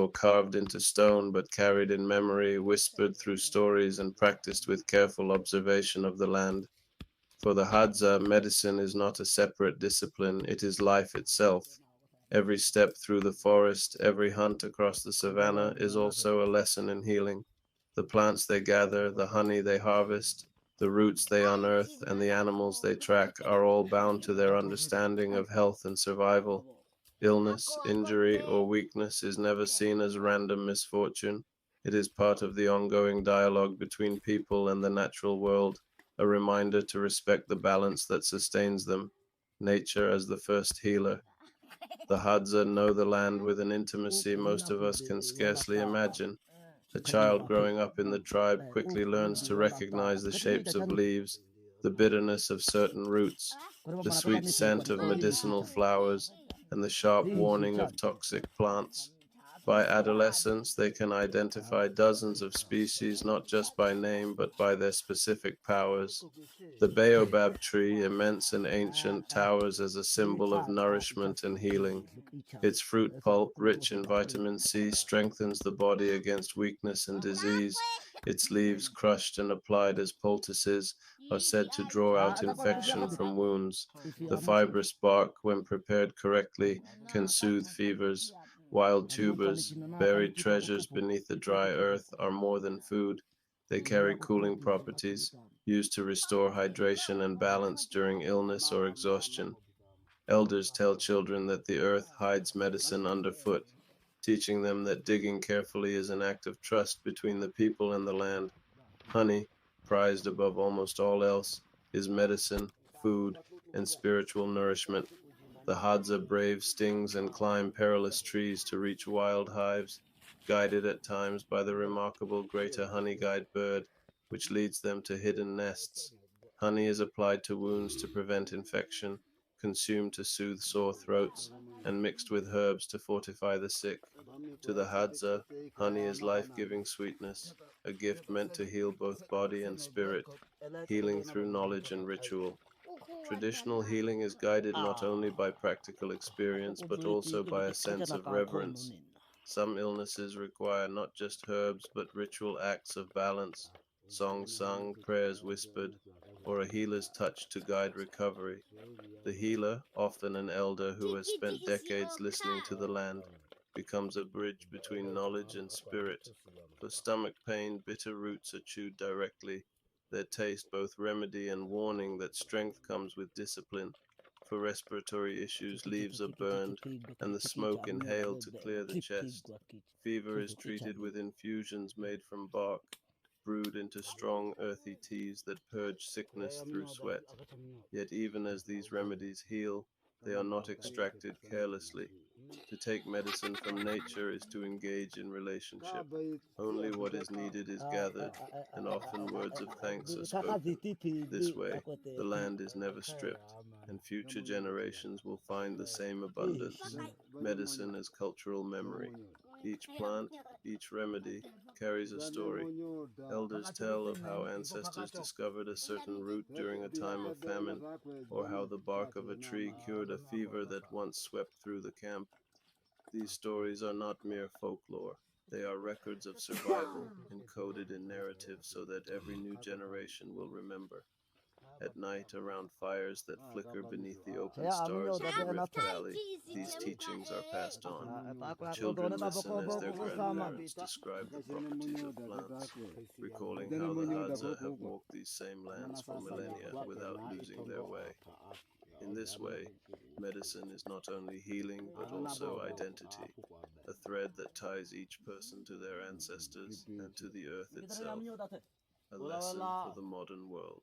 or carved into stone, but carried in memory, whispered through stories, and practiced with careful observation of the land. For the Hadza, medicine is not a separate discipline, it is life itself. Every step through the forest, every hunt across the savannah is also a lesson in healing. The plants they gather, the honey they harvest, the roots they unearth, and the animals they track are all bound to their understanding of health and survival. Illness, injury, or weakness is never seen as random misfortune. It is part of the ongoing dialogue between people and the natural world, a reminder to respect the balance that sustains them, nature as the first healer. The Hadza know the land with an intimacy most of us can scarcely imagine. A child growing up in the tribe quickly learns to recognize the shapes of leaves, the bitterness of certain roots, the sweet scent of medicinal flowers, and the sharp warning of toxic plants. By adolescence, they can identify dozens of species not just by name but by their specific powers. The baobab tree, immense and ancient, towers as a symbol of nourishment and healing. Its fruit pulp, rich in vitamin C, strengthens the body against weakness and disease. Its leaves, crushed and applied as poultices, are said to draw out infection from wounds. The fibrous bark, when prepared correctly, can soothe fevers. Wild tubers, buried treasures beneath the dry earth, are more than food. They carry cooling properties, used to restore hydration and balance during illness or exhaustion. Elders tell children that the earth hides medicine underfoot, teaching them that digging carefully is an act of trust between the people and the land. Honey, prized above almost all else, is medicine, food, and spiritual nourishment. The Hadza brave stings and climb perilous trees to reach wild hives, guided at times by the remarkable greater honey guide bird, which leads them to hidden nests. Honey is applied to wounds to prevent infection, consumed to soothe sore throats, and mixed with herbs to fortify the sick. To the Hadza, honey is life-giving sweetness, a gift meant to heal both body and spirit, healing through knowledge and ritual. Traditional healing is guided not only by practical experience but also by a sense of reverence. Some illnesses require not just herbs but ritual acts of balance, songs sung, prayers whispered, or a healer's touch to guide recovery. The healer, often an elder who has spent decades listening to the land, becomes a bridge between knowledge and spirit. For stomach pain, bitter roots are chewed directly, their taste both remedy and warning that strength comes with discipline. For respiratory issues, leaves are burned and the smoke inhaled to clear the chest. Fever is treated with infusions made from bark, brewed into strong earthy teas that purge sickness through sweat. Yet even as these remedies heal, they are not extracted carelessly. To take medicine from nature is to engage in relationship. Only what is needed is gathered, and often words of thanks are spoken. This way, the land is never stripped, and future generations will find the same abundance. Medicine as cultural memory. Each plant, each remedy, carries a story. Elders tell of how ancestors discovered a certain root during a time of famine, or how the bark of a tree cured a fever that once swept through the camp. These stories are not mere folklore. They are records of survival, encoded in narrative so that every new generation will remember. At night, around fires that flicker beneath the open stars of the Rift Valley, these teachings are passed on. Children listen as their grandparents describe the properties of plants, recalling how the Hadza have walked these same lands for millennia without losing their way. In this way, medicine is not only healing but also identity, a thread that ties each person to their ancestors and to the earth itself. A lesson for the modern world.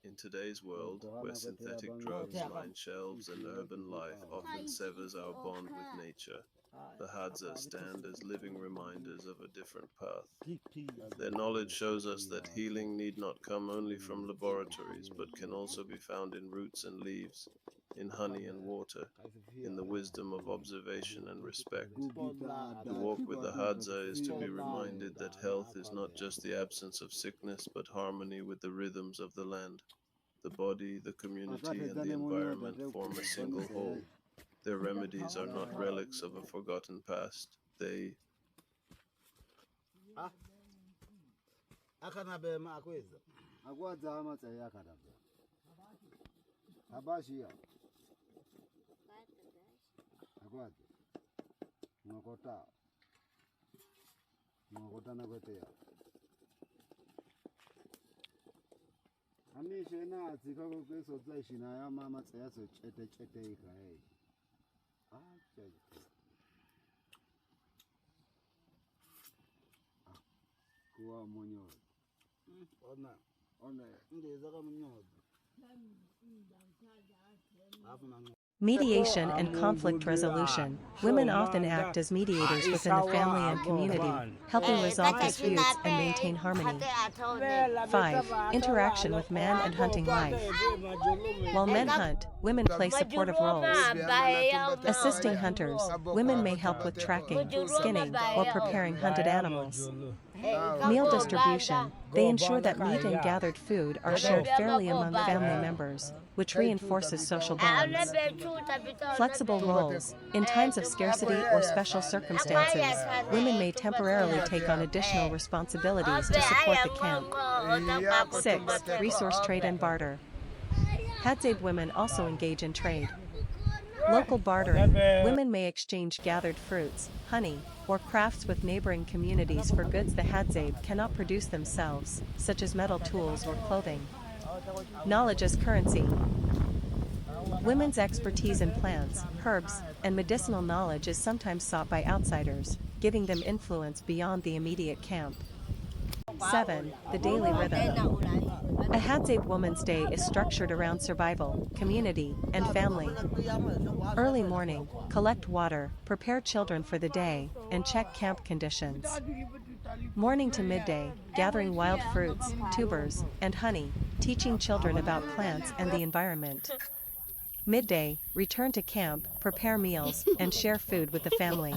In today's world, where synthetic drugs line shelves and urban life often severs our bond with nature, the Hadza stand as living reminders of a different path. Their knowledge shows us that healing need not come only from laboratories, but can also be found in roots and leaves, in honey and water, in the wisdom of observation and respect. To walk with the Hadza is to be reminded that health is not just the absence of sickness, but harmony with the rhythms of the land. The body, the community, and the environment form a single whole. Their remedies are not relics of a forgotten past. they Akanabema akweza. Agwaza amatsa yakadabe. Abashia. Agwaza. Ngokota na kwetea. Amishe na atsikako kweso tsaishina ya mama tsayaso chete ikae. Kuwa monyozi. Ona ngeza kama monyozi. Mediation and conflict resolution. Women often act as mediators within the family and community, helping resolve disputes and maintain harmony. 5. Interaction with man and hunting life. While men hunt, women play supportive roles. Assisting hunters, women may help with tracking, skinning, or preparing hunted animals. Meal distribution. They ensure that meat and gathered food are shared fairly among family members, which reinforces social bonds. Flexible roles. In times of scarcity or special circumstances, women may temporarily take on additional responsibilities to support the camp. 6. Resource trade and barter. Hadzabe women also engage in trade. Local bartering. Women may exchange gathered fruits, honey, or crafts with neighboring communities for goods the Hadzabe cannot produce themselves, such as metal tools or clothing. Knowledge as currency. Women's expertise in plants, herbs, and medicinal knowledge is sometimes sought by outsiders, giving them influence beyond the immediate camp. 7. The daily rhythm. A Hadzabe woman's day is structured around survival, community, and family. Early morning, collect water, prepare children for the day, and check camp conditions. Morning to midday, gathering wild fruits, tubers, and honey, teaching children about plants and the environment. Midday, return to camp, prepare meals, and share food with the family.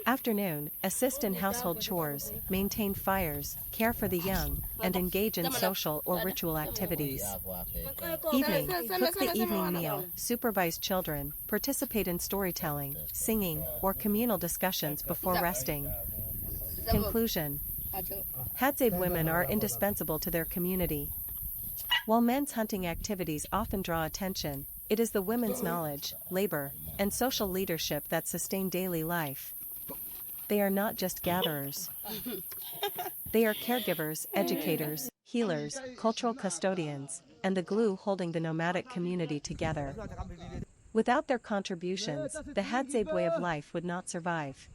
Afternoon, assist in household chores, maintain fires, care for the young, and engage in social or ritual activities. Evening, cook the evening meal, supervise children, participate in storytelling, singing, or communal discussions before resting. Conclusion. Hadzabe women are indispensable to their community. While men's hunting activities often draw attention, it is the women's knowledge, labor, and social leadership that sustain daily life. They are not just gatherers. They are caregivers, educators, healers, cultural custodians, and the glue holding the nomadic community together. Without their contributions, the Hadzabe way of life would not survive.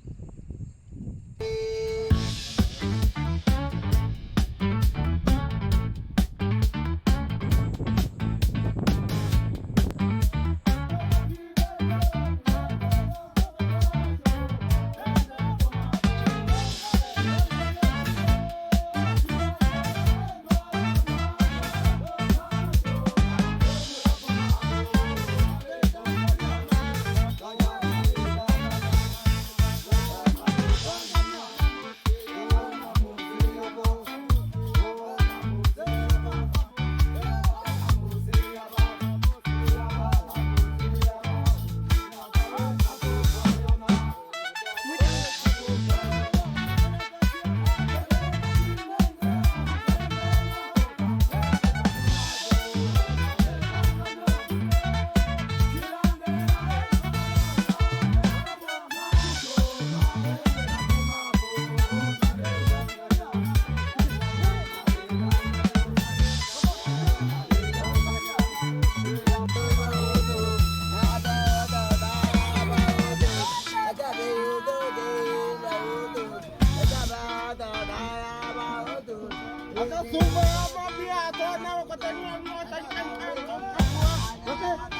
Aku